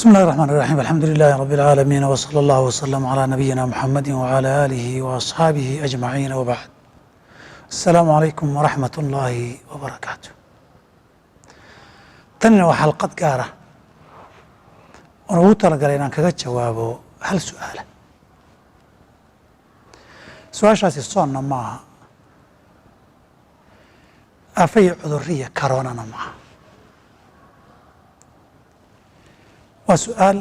بسم الله الرحمن الرحيم الحمد لله رب العالمين وصلى الله وسلم على نبينا محمد وعلى آله وأصحابه أجمعين وبعد السلام عليكم ورحمة الله وبركاته تنين وحلقة قارة ونقول لقلينا كذا جوابه هل سؤال شاسي الصوننا معها أفي عذرية كورونا معها waa su-aal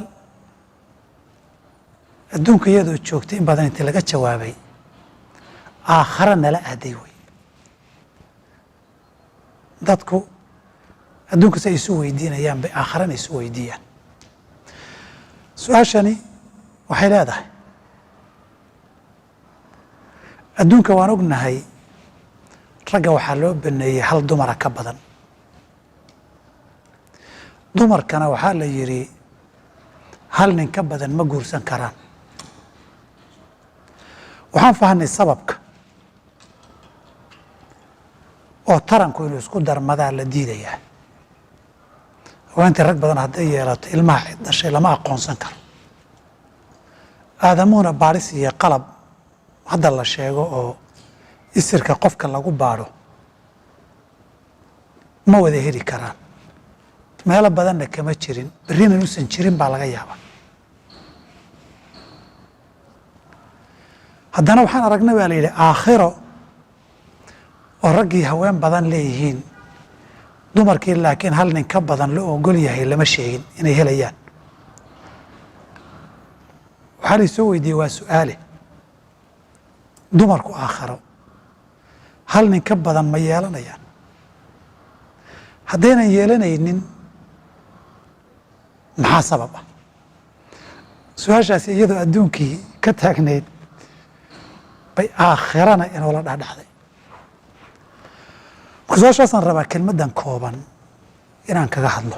adduunka iyadoo joogtay in badan intii laga jawaabay aakhare nala aaday wey dadku adduunka si ay isu weydiinayaan bay aakharena isu weydiiyaan su-aashani waxay leedahay adduunka waan ognahay ragga waxaa loo baneeyey hal dumara ka badan dumarkana waxaa la yidhi hal nin ka badan ma guursan karaan waxaan fahanay sababka oo taranku inuu isku darmadaa la diidayaa haweentii rag badan hadday yeelato ilmaha cid dhashay lama aqoonsan karo aadamuhuna baadhis iyo qalab hadda la sheego oo isirka qofka lagu baadho ma wada heli karaan meelo badanna kama jirin berrina inuusan jirin baa laga yaabaa haddana waxaan aragnay baa la yidhi aakhiro oo raggii haween badan leeyihiin dumarkii laakiin hal nin ka badan la ogol yahay lama sheegin inay helayaan waxaa la isoo weydiiyey waa su-aale dumarku aakhiro hal nin ka badan ma yeelanayaan haddaynan yeelanaynin maxaa sabab ah su-aashaasi iyadoo adduunkii ka taagnayd bay aakhirana inoola dhadhacday marka su-aashaasaan rabaa kelmaddan kooban inaan kaga hadlo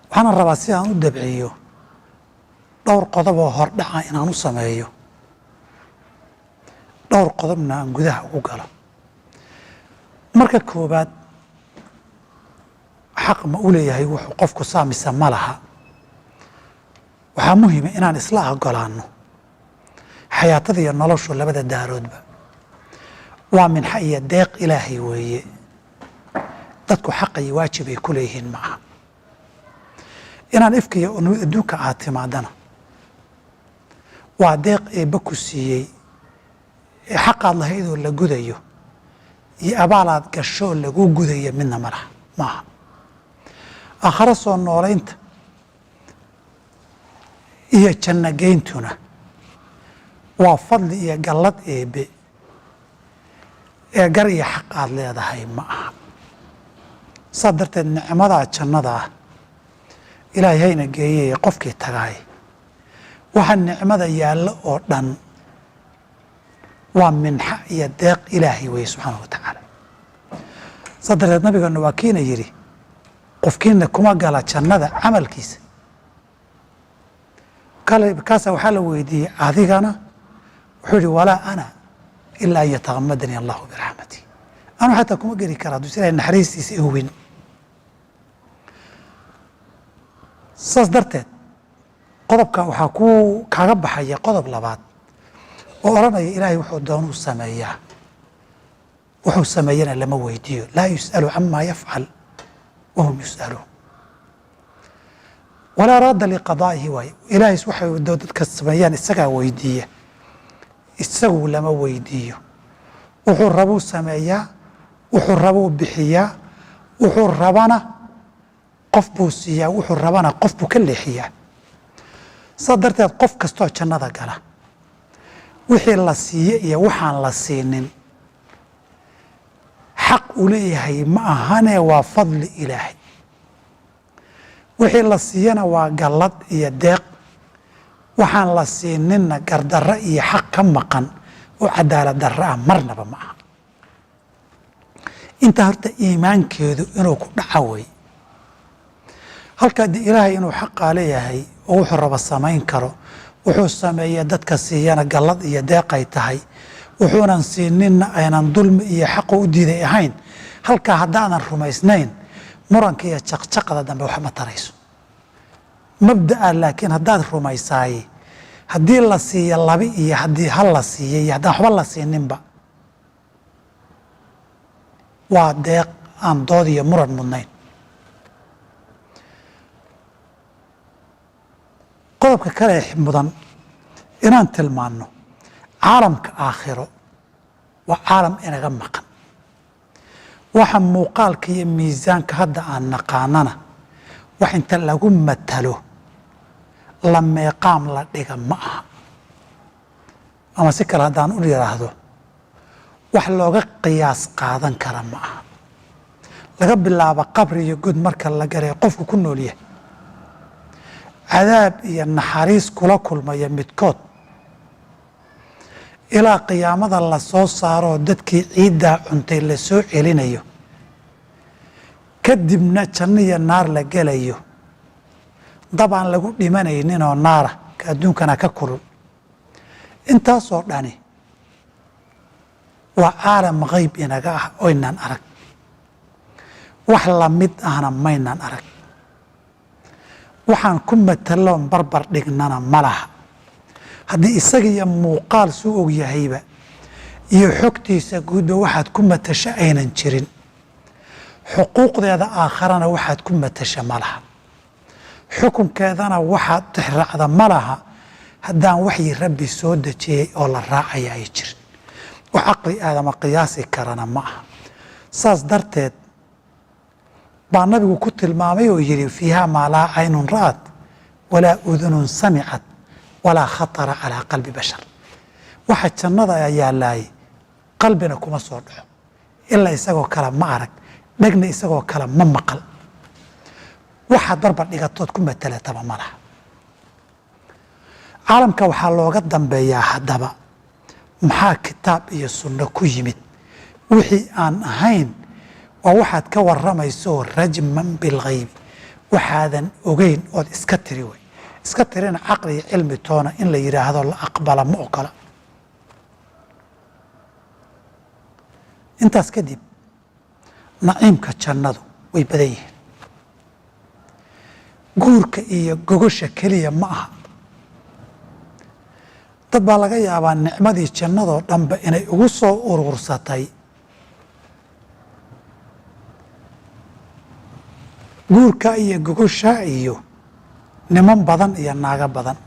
waxaana rabaa si aan u dabciyo dhowr qodob oo hordhaca inaan u sameeyo dhowr qodobna aan gudaha ugu galo marka koobaad xaq ma u leeyahay wuxuu qofku saamisa ma laha waxaa muhiima inaan isla ogolaanno xayaatada iyo noloshu labada daaroodba waa minxa iyo deeq ilaahay weeye dadku xaqa iyo waajib ay ku leeyihiin ma aha inaan ifka iyo adduunka aad timaadana waa deeq eebba ku siiyey ee xaqaad lahaydoo la gudayo iyo abaalaad gashoo lagu gudaya midna ma laha ma aha aakhare soo noolaynta iyo janno geyntuna waa fadli iyo gallad eebbe ee gar iyo xaq aad leedahay ma aha saa darteed nicmadaa jannada ah ilaahay hayna geeyey qofkii tagaay waxa nicmada yaallo oo dhan waa minxa iyo deeq ilaahay weeye subxaanahu wa tacaala saa darteed nabigeenu waa kiina yidhi qofkiina kuma gala jannada camalkiisa kaasa waxaa la weydiiyey adigana wuxuu yihi walaa ana ilaa an yatakamadanii allahu biraxmati anu xataa kuma geli kara hadduu ilahay naxariistiisa ihubin saas darteed qodobka waxaa kaaga baxaya qodob labaad oo odhanaya ilaahay wuxuu doonuu sameeyaa wuxuu sameeyana lama weydiiyo laa yus'alu camaa yafcal wahum yus'aluun walaa raadda liqadaa'ihi waaye ilaahay waxay dadka sameeyaan isagaa weydiiya isagu lama weydiiyo wuxuu rabuu sameeyaa wuxuu rabuu bixiyaa wuxuu rabana qof buu siiyaa wuxuu rabana qof buu ka leexiyaa saa darteed qof kastoo jannada gala wixii la siiye iyo waxaan la siinin xaq uu leeyahay ma ahane waa fadli ilaahay wixii la siiyana waa gallad iyo deeq waxaan la siininna gardarro iyo xaq ka maqan oo cadaalad darro ah marnaba ma aha intaa horta iimaankeedu inuu ku dhaca wey halkaa de ilaahay inuu xaqaa leeyahay oo wuxuu raba samayn karo wuxuu sameeye dadka siiyana gallad iyo deeqay tahay wuxuunan siininna aynan dulmi iyo xaqu u diiday ahayn halkaa haddaadan rumaysnayn muranka iyo jaqjaqda dambe waxma tarayso mabda'a laakiin haddaad rumaysaay haddii la siiyo labi iyo haddii hal la siiyo iyo haddaan waxba la siininba waa deeq aan dood iyo muran mudnayn. qodobka kale mudan inaan tilmaanno caalamka aakhiro waa caalam inaga maqan. waxa muuqaalka iyo miisaanka hadda aan naqaanana wax inta lagu matalo la meeqaam la dhiga ma aha, ama si kale haddaan u yidhaahdo wax looga qiyaas qaadan kara ma aha. laga bilaabo qabri iyo god marka la garay qofku ku nool yahay cadaab iyo naxariis kula kulmaya midkood ilaa qiyaamada la soo saaroo dadkii ciiddaa cuntay la soo celinayo, kadibna janno iyo naar la gelayo, dab aan lagu dhimanayninoo naara ka adduunkana ka kulul. intaasoo dhani waa caalam qayb inaga ah oynaan arag, wax la mid ahna maynaan arag. waxaan ku mataloon barbar dhignana ma laha. haddii isaga iyo muuqaal suu og yahayba iyo xogtiisa guudba waxaad ku matasha aynan jirin, xuquuqdeeda aakharana waxaad ku matasha ma laha, xukunkeedana waxaad tixraacda ma laha haddaan waxyi rabbi soo dejiyey oo la raacaya ay jirin. wax caqli aadama qiyaasi karana ma aha. saas darteed baa nabigu ku tilmaamay oo yidhi fiihaa maa laa caynun ra'at walaa udunun samicat walaa khatara calaa qalbi bashar. waxa jannada ayaa laayay qalbina kuma soo dhaco, ilaa isagoo kale ma arag, dhegna isagoo kale ma maqal. waxaad barbar dhigatood ku matelataba ma laha. caalamka waxaa looga dambeeyaa haddaba maxaa kitaab iyo sunno ku yimid. wixii aan ahayn waa waxaad ka warramayso rajman bilghaybi, waxaadan ogeyn ood iska tiri wey. iska tirina caqli iyo cilmi toona in la yidhaahdo la aqbala ma ogola. intaas kadib naciimka jannadu way badan yihiin. guurka iyo gogosha keliya ma aha. dad baa laga yaabaa nicmadii jannadoo dhanba inay ugu soo uruursatay guurka iyo gogosha iyo niman badan iyo naago badan.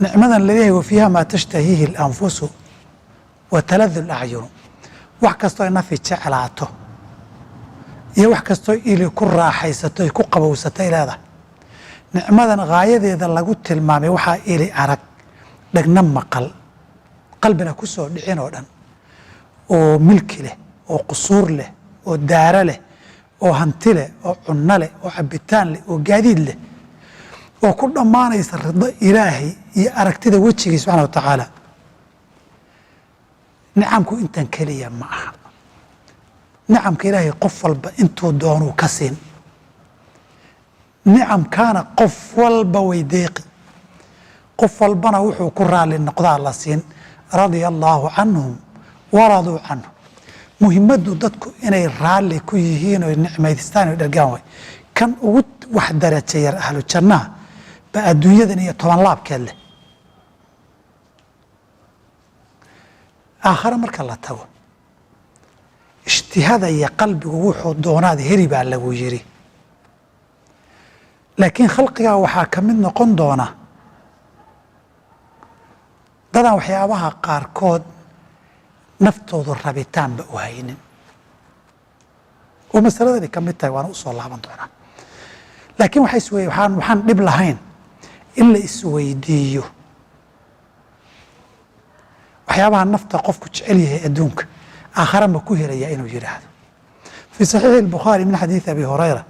nicmadan laleeyahay wafiiha maa tashtahiihi اlanfusu wa taladu اlacyunu, wax kastoo nafi jeclaato iyo wax kastoo ili ku raaxaysato ay ku qabowsatay leedahay. nicmadan gaayadeeda lagu tilmaamay waxaa ili arag, dhegna maqal, qalbina ku soo dhicin oo dhan, oo milki leh, oo qusuur leh, oo daaro leh, oo hanti leh, oo cunno leh, oo cabitaan leh, oo gaadiid leh, oo ku dhammaanaysa rido ilaahay iyo aragtida wejigii subxana wa tacaala. nicamku intan keliya ma aha. nicamka ilaahay qof walba intuu doonuu ka siin. nicamkaana qof walba way deeqi, qof walbana wuxuu ku raalli noqdaa la siin. radia allaahu canhum waraduu canhu. muhimaddu dadku inay raalli ku yihiin oy nicmaystaan oy dhergaan way. kan ugu wax daraja yar ahlu jannaha ba adduunyadan iyo 10 laabkeed leh. aakhare marka la tago ijtihaada iyo qalbigu wuxuu doonaad heli baa lagu yidhi, laakiin khalqigaa waxaa ka mid noqon doona dadaan waxyaabaha qaarkood naftoodu rabitaanba u haynin. oo masaladani ka mid tahay waana u soo laaban doonaa. laakiin waxaan dhib lahayn in la isweydiiyo waxyaabaha nafta qofku jecel yahay adduunka aakhare ma ku helaya inuu yidhaahdo. fii saxiixi albukhaari min xadiidi abi hurayra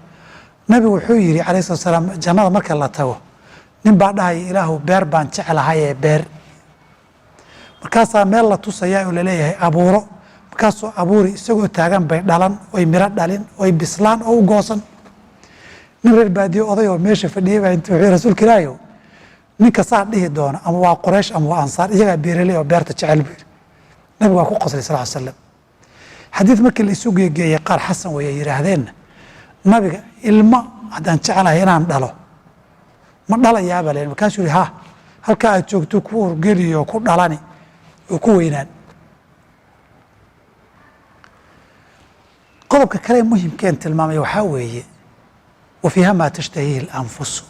nabigu wuxuu yidhi calayhi salatu wasalaam, jannada marka la tago nin baa dhahaya ilaahu beer baan jeclahay ee beer. markaasaa meel la tusayaa oo laleeyahay abuuro. markaasoo abuuri isagoo taagan bay dhalan, oy miro dhalin, oy bislaan oo u goosan. nin reer baadiyo oday oo meesha fadhiyay baa intuu wuxuu rasuulka ilaahayow ninka saa dhihi doona ama waa Quraysh ama waa Ansaar, iyagaa beeraley oo beerta jecel buu yidhi. nabigu waa ku qoslay sal slam. xadiid markii la isu geegeeyey qaar xasan way yidhaahdeenna nabiga ilmo haddaan jeclahay inaan dhalo ma dhalayaaba len markaasuu yihi ha halkaa aad joogto ku urgeliyo oo ku dhalani oo ku weynaan. qodobka kale muhimkeen tilmaamaya waxaa weeye wa fiiha maa tashtahiihi اlanfusu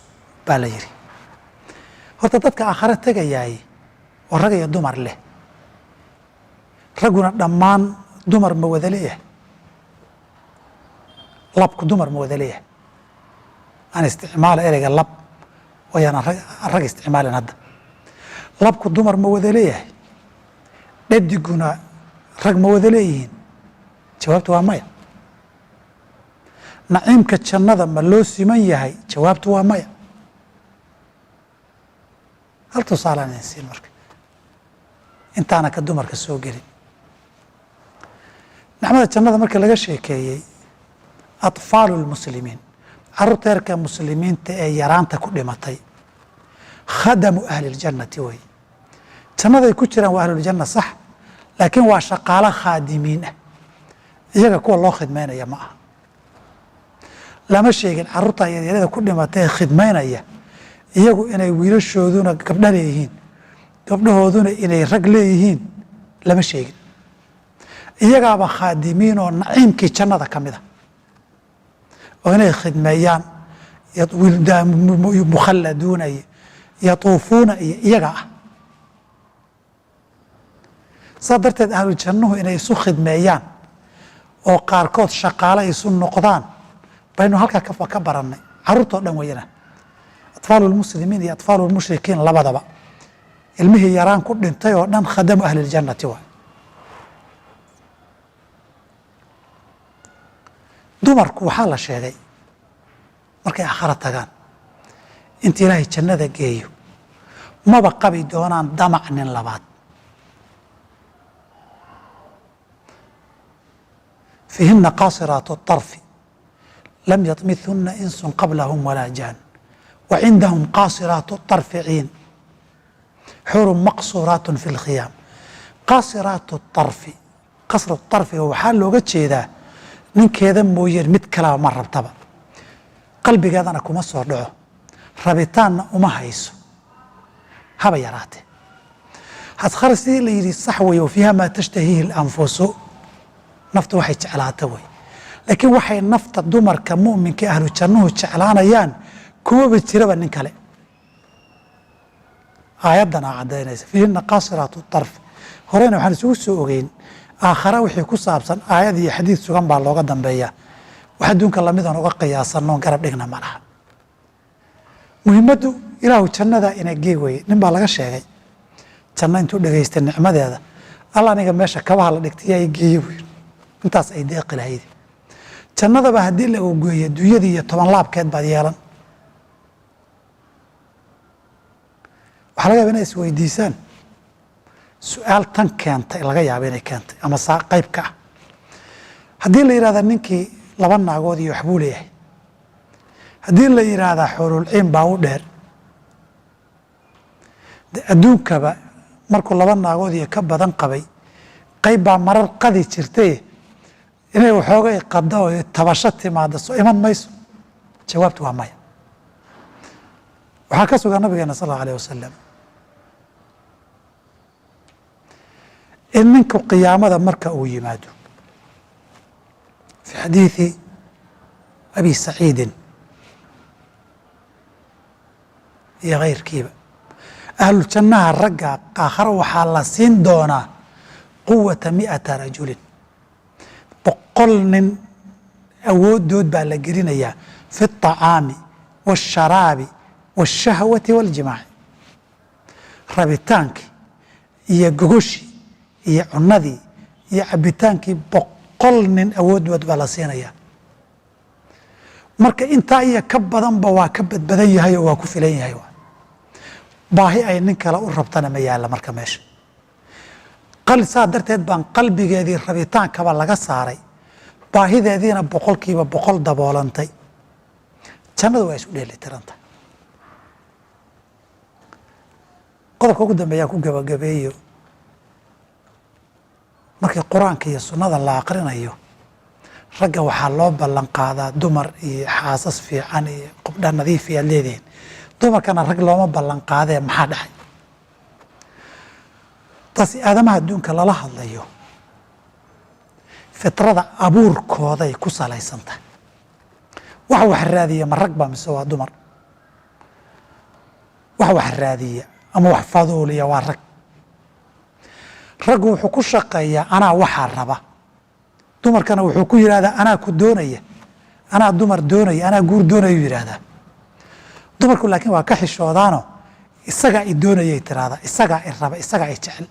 baa la yidhi. horta dadka aakhare tegayaay oo rag iyo dumar leh, ragguna dhammaan dumar ma wada leeyahay, labku dumar ma wada leeyahay. aan isticmaala ereyga lab wayaan rag isticmaalin hadda. labku dumar ma wada leeyahay, dhadiguna rag ma wada leeyihiin? jawaabtu waa maya. naciimka jannada ma loo siman yahay? jawaabtu waa maya. hal tusaalaan idin siin marka intaana ka dumarka soo gelin. nicmada jannada marka laga sheekeeyey atfaalu lmuslimiin, carruurta yarka muslimiinta ee yaraanta ku dhimatay, khadamu ahli ljannati wey. jannaday ku jiraan waa ahluljanna sax, laakiin waa shaqaalo khaadimiin ah, iyaga kuwa loo khidmaynaya ma aha. lama sheegin carruurta yaryarada ku dhimatay ee khidmaynaya iyagu inay wiilashooduna gabdha leeyihiin, gabdhahooduna inay rag leeyihiin lama sheegin. iyagaaba khaadimiin oo naciimkii jannada ka mid a, oo inay khidmeeyaan mukhalladuuna iyo yatuufuuna iyo iyaga ah. saa darteed ahlu jannuhu inay isu khidmeeyaan oo qaarkood shaqaale isu noqdaan baynu halkaa ka barannay. carruurtoo dhan weyana atfaalu lmuslimiin iyo atfaalu lmushrikiin labadaba ilmihii yaraan ku dhintay oo dhan khadamu ahli ljannati waay. dumarku waxaa la sheegay markay aakhara tagaan inta ilaahay jannada geeyo maba qabi doonaan damac nin labaad. fiihina qaasiraatu طarfi lam yaطmithuna insun qablahum walaa jaan wa cindahum qaasiraatu طarfi ciin xurun maqsuuraat fi اlkhiyaam. qaasiraatu طarfi, qasru طarfiga waxaa looga jeedaa ninkeeda mooyeen mid kalaba ma rabtaba, qalbigeedana kuma soo dhaco, rabitaanna uma hayso haba yaraatee. haskhar sidii la yidhi sax wey, wa fiiha maa tashtahiihi اlanfusu, naftu waxay jeclaata wey. laakiin waxay nafta dumarka mu'minka ahlu jannuhu jeclaanayaan kumaba jiraba nin kale. aayaddan aa caddaynaysa fiihina qaasiraatu طarf. horeyna waxaan isugu soo ogeyn aakhara wixii ku saabsan aayad iyo xadiid sugan baa looga dambeeyaa. wax adduunka lamidan uga qiyaasannoon garab dhigna ma laha. muhimaddu ilaahu jannada ina gee weye. nin baa laga sheegay janno intuu dhegaystay nicmadeeda, alla aniga meesha kabaha la dhigtay yaa i geeye buy, intaas ay deeqi lahayd. jannadaba haddii la ogeeyo dunyadii iyo 10 laabkeed baad yeelan. waxaa laga yaaba inay isweydiisaan su-aal tan keentay, laga yaaba inay keentay ama qayb ka ah. haddii la yidhahda ninkii 2 naagood iyo waxbuu leeyahay, haddii la yidhaahdaa xoolulciin baa u dheer, de adduunkaba markuu 2 naagood iyo ka badan qabay, qayb baa marar qadi jirtay inay waxoogay qado oo tabasho timaado soo iman mayso. jawaabtu waa maya. waxaa ka sugan nabigeena sal allahu alayh wasalam in ninku qiyaamada marka uu yimaado, fi xadiidi abi saciidin iyo kayrkiiba, ahlu jannaha ragga aakhare waxaa la siin doonaa quwata 100 rajulin, 100 nin awoodood baa la gelinayaa fi الطacaami wالsharaabi wالshahwati wاljimaaci. rabitaankii iyo gogoshii iyo cunadii iyo cabitaankii 100 nin awooddood baa la siinayaa. marka intaa iyo ka badanba waa ka badbadan yahay oo waa ku filan yahay. baahi ay nin kale u rabtana ma yaalla marka meesha. saa darteed baan qalbigeedii rabitaankaba laga saaray, baahideediina 100kiiba 100 daboolantay. jannadu waa isu dheelitiranta. qodobka ugu dambeeyaan ku gabagabeeyo, markii qur-aanka iyo sunnada la aqrinayo, ragga waxaa loo ballan qaadaa dumar iyo xaasas fiican iyo qobdha nadiif ayaad leedihiin, dumarkana rag looma ballan qaadee maxaa dhacay taasi aadamaha adduunka lala hadlayo fitrada abuurkooday ku salaysan tahay wax raadiya ma rag baa mise waa dumar wax raadiya ama wax faduuliya waa rag raggu wuxuu ku shaqeeyaa anaa waxaa raba dumarkana wuxuu ku yidhahdaa anaa ku doonaya anaa dumar doonaya anaa guur doonayuu yidhaahdaa dumarku laakiin waa ka xishoodaanoo isagaa i doonayay tiraahdaa isagaa i raba isagaa i jecel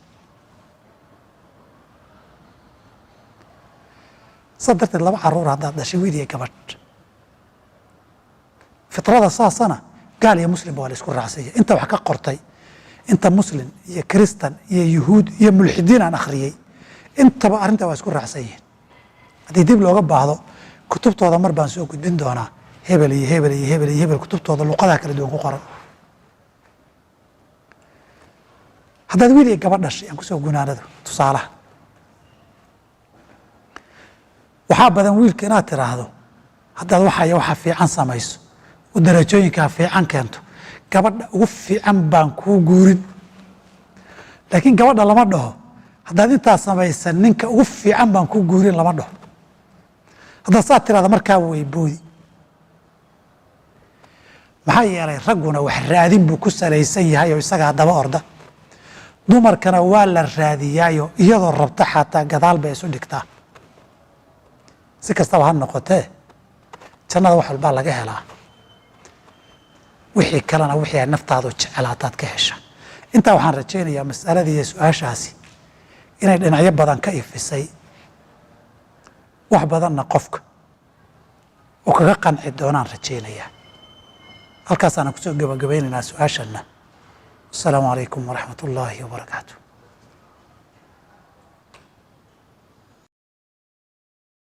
saa darteed laba caruur haddaad dhashay wiil iyo gabadh fitrada saasana gaal iyo muslimba waa la isku raacsanya inta wax ka qortay inta muslim iyo kristan iyo yuhuud iyo mulxidiin aan akhriyey intaba arrinta waa isku raacsan yihiin haddii dib looga baahdo kutubtooda mar baan soo gudbin doonaa hebel iyo hebel iyo hebel iyo hebel kutubtooda luqadaha kala duwan ku qoran haddaad wiil iyo gabadh dhashay aan kusoo gunaanado tusaalaha waxaa badan wiilka inaad tiraahdo haddaad waxa fiican samayso oo darajooyinkaa fiican keento gabadha ugu fiican baan kuu guurin laakiin gabadha lama dhaho haddaad intaa samaysan ninka ugu fiican baan kuu guurin lama dhaho haddaad saa tirahda markaa way boodi maxaa yeelay ragguna wax raadin buu ku salaysan yahay oo isagaa daba orda dumarkana waa la raadiyaayo iyadoo rabta xataa gadaal bay isu dhigtaa si kastaba ha noqotee jannada wax walbaa laga helaa wixii kalena wixii ay naftaadu jecelaataad ka hesha intaa waxaan rajaynayaa mas'aladii iyo su-aashaasi inay dhinacyo badan ka ifisay wax badanna qofka oo kaga qanci doonaan rajaynayaa halkaasaana kusoo gabagabaynaynaa su-aashanna asalaamu calaykum waraxmat ullaahi wabarakaatu